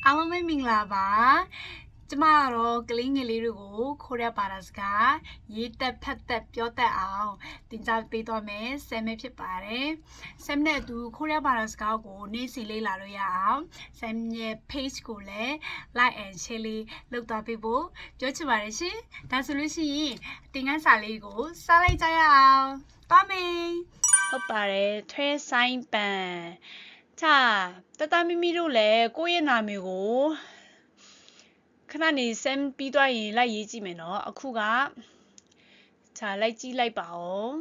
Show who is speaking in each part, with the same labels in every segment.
Speaker 1: အားလုံးပဲမင်္ဂလာပါကျမကတော့ကလေးငယ်လေးတွေကိုခိုးရပါတာစကားရေးတက်ဖတ်တက်ပြောတတ်အောင်သင်ကြားပေးသွားမယ်ဆမ်မဲဖြစ်ပါတယ်ဆမ်နဲ့အတူခိုးရပါတာစကားကိုနေ့စဉ်လေ့လာလို့ရအောင်ဆမ်ရဲ့ page ကိုလည်း like and share လေးလုပ်သွားပေးဖို့ပြောချင်ပါတယ်ရှင်ဒါဆိုလို့ရှိရင်သင်ခန်းစာလေးကိုစလိုက်ကြရအောင်သွားမယ်ဟုတ်ပါတယ်ထွဲဆိုင်ပန်자တတမီမီတို့လည်းကိုယ့်ရဲ့နာမည်ကိုခဏနေဆမ်ပြီးသွားရင်လိုက်ရေးကြည့်မယ်နော်အခုက자လိုက်ကြည့်လိုက်ပါဦး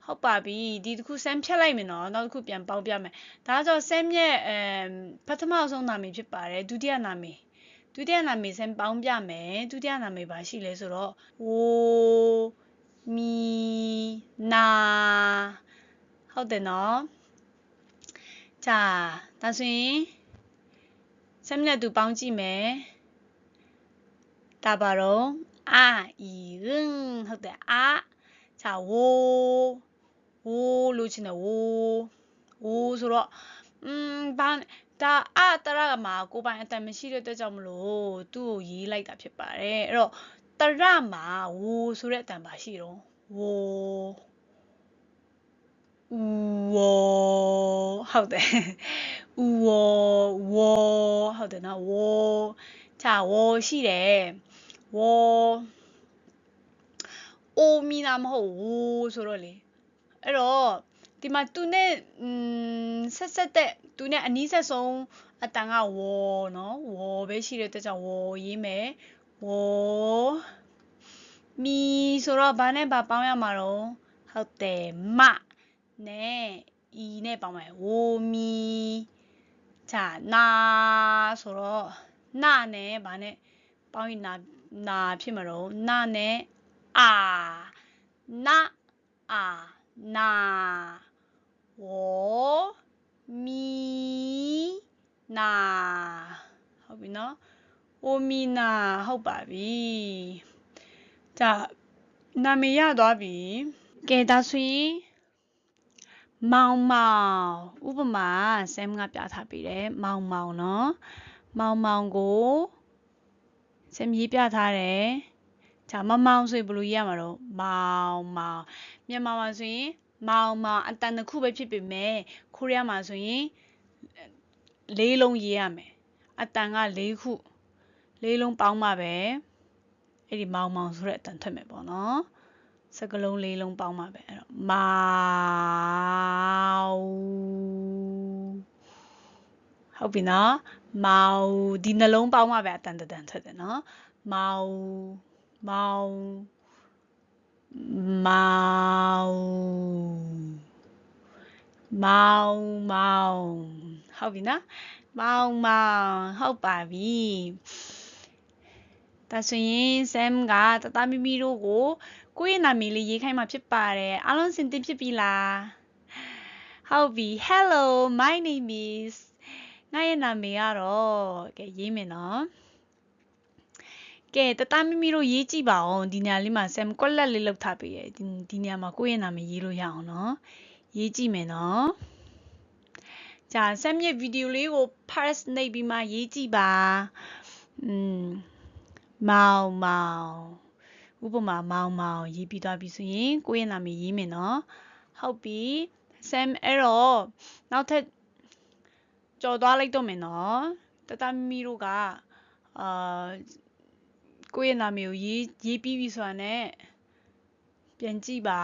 Speaker 1: ဟုတ်ပါပြီဒီတစ်ခုဆမ်ဖြတ်လိုက်မယ်နော်နောက်တစ်ခုပြန်ပေါင်းပြမယ်ဒါဆိုဆမ်ရဲ့ပထမဆုံးနာမည်ဖြစ်ပါတယ်ဒုတိယနာမည်ဆမ်ပေါင်းပြမယ်ဒုတိယနာမည်ပါရှိလဲဆိုတော့ဝိုမီနာဟုတ်တယ်နော်자ဒါဆိုရင်ဆမ်နဲ့တူပေါင်းကြည့်မယ်ဒါပါတော့အာဤရင်ဟုတ်တယ်အာ자ဝိုလို့ချင်တယ်ဝိုဆိုတော့ဘာဒါအတရကမှာကိုပိုင်အတန်မရှိတဲ့အတွက်ကြောင့်မလို့သူ့ကိုရေးလိုက်တာဖြစ်ပါတယ်အဲ့တော့တရမှာဝိုဆိုတဲ့အတန်ပါရှိတော့ဝိုဟုတ်တယ်ဝဟုတ်တယ်နော်ဝ자ဝရှိတယ်ဝအိုမီနာမဟုတ်ဝဆိုတော့လေအဲ့တော့ဒီမှာသူနဲ့ဆက်တဲ့သူနဲ့အနီးဆက်ဆုံးအတန်ကဝနော်ဝပဲရှိတဲ့အတွက်ကြောင့်ဝရေးမယ်ဝမီဆိုတော့ဘာနဲ့ဘာပေါင်းရမှာတော့ဟုတ်တယ်မနဲ့ဤနဲ့ပေါင်းမယ်ဝမီ자နာဆိုတော့နာနဲ့ဘာနဲ့ပေါင်းရင်နာဖြစ်မှာတော့နာနဲ့အာနာအာနာဝမီနာဟုတ်ပြီနော်ဝမီနာဟုတ်ပါပြီ자နာမည်ရသွားပြီကဲဒါဆိုရင်မောင်မောင်ဥပမာဆမ်ကပြထားပေးတယ်မောင်မောင်နော်မောင်မောင်ကိုဆမ်ရေးပြထားတယ်자မောင်ဆိုရင်ဘယ်လိုရေးရမှာတော့မောင်မောင်မြန်မာမှာဆိုရင်မောင်မောင်အတန်တစ်ခုပဲဖြစ်ပေမဲ့ကိုရီးယားမှာဆိုရင်လေးလုံးရေးရမယ်အတန်က၄ခုလေးလုံးပေါင်းမှပဲအဲ့ဒီမောင်မောင်ဆိုတဲ့အတန်ထွက်မယ်ပေါ့နော်စကလုံးလေးလုံးပေါင်းမှပဲအဲ့တော့မောင်ဟုတ်ပြီနော်မောင်ဒီနှလုံးပေါင်းမှပဲအတန်တန်ထွက်တယ်နော်မောင်မောင်မောင်မောင်မောင်ဟုတ်ပြီနော်မောင်မောင်ဟုတ်ပါပြီဒါဆိုရင်ဆမ်ကတတမီမီတို့ကိုယ့်ရဲ့နာမည်လေးရေးခိုင်းမှာဖြစ်ပါတယ်အားလုံးစင်တင်ဖြစ်ပြီလားဟုတ်ပြီ Hello my name is ငါရဲ့နာမည်ကတော့ကဲရေးမယ်နော်ကဲတတမီမီတို့ရေးကြည့်ပါဦးဒီနေရာလေးမှာဆမ်ကွက်လက်လေးလောက်ထားပေးတယ်ဒီနေရာမှာကိုယ့်ရဲ့နာမည်ရေးလို့ရအောင်နော်ရေးကြည့်မယ်နော်자ဆမ်ရဲ့ဗီဒီယိုလေးကို pause နှိပ်ပြီးမှရေးကြည့်ပါမောင်မောင်ဥပမာမောင်မောင်ရေးပြီးသွားပြီဆိုရင်ကိုယ့်ရဲ့နာမည်ရေးမယ်နော်ဟုတ်ပြီဆမ်အဲ့တော့နောက်ထပ်ကြော်သွားလိုက်တော့မယ်နော်တတမီတို့ကကိုယ့်ရဲ့နာမည်ကိုရေးပြီးပြီဆိုတာနဲ့ပြန်ကြည့်ပါ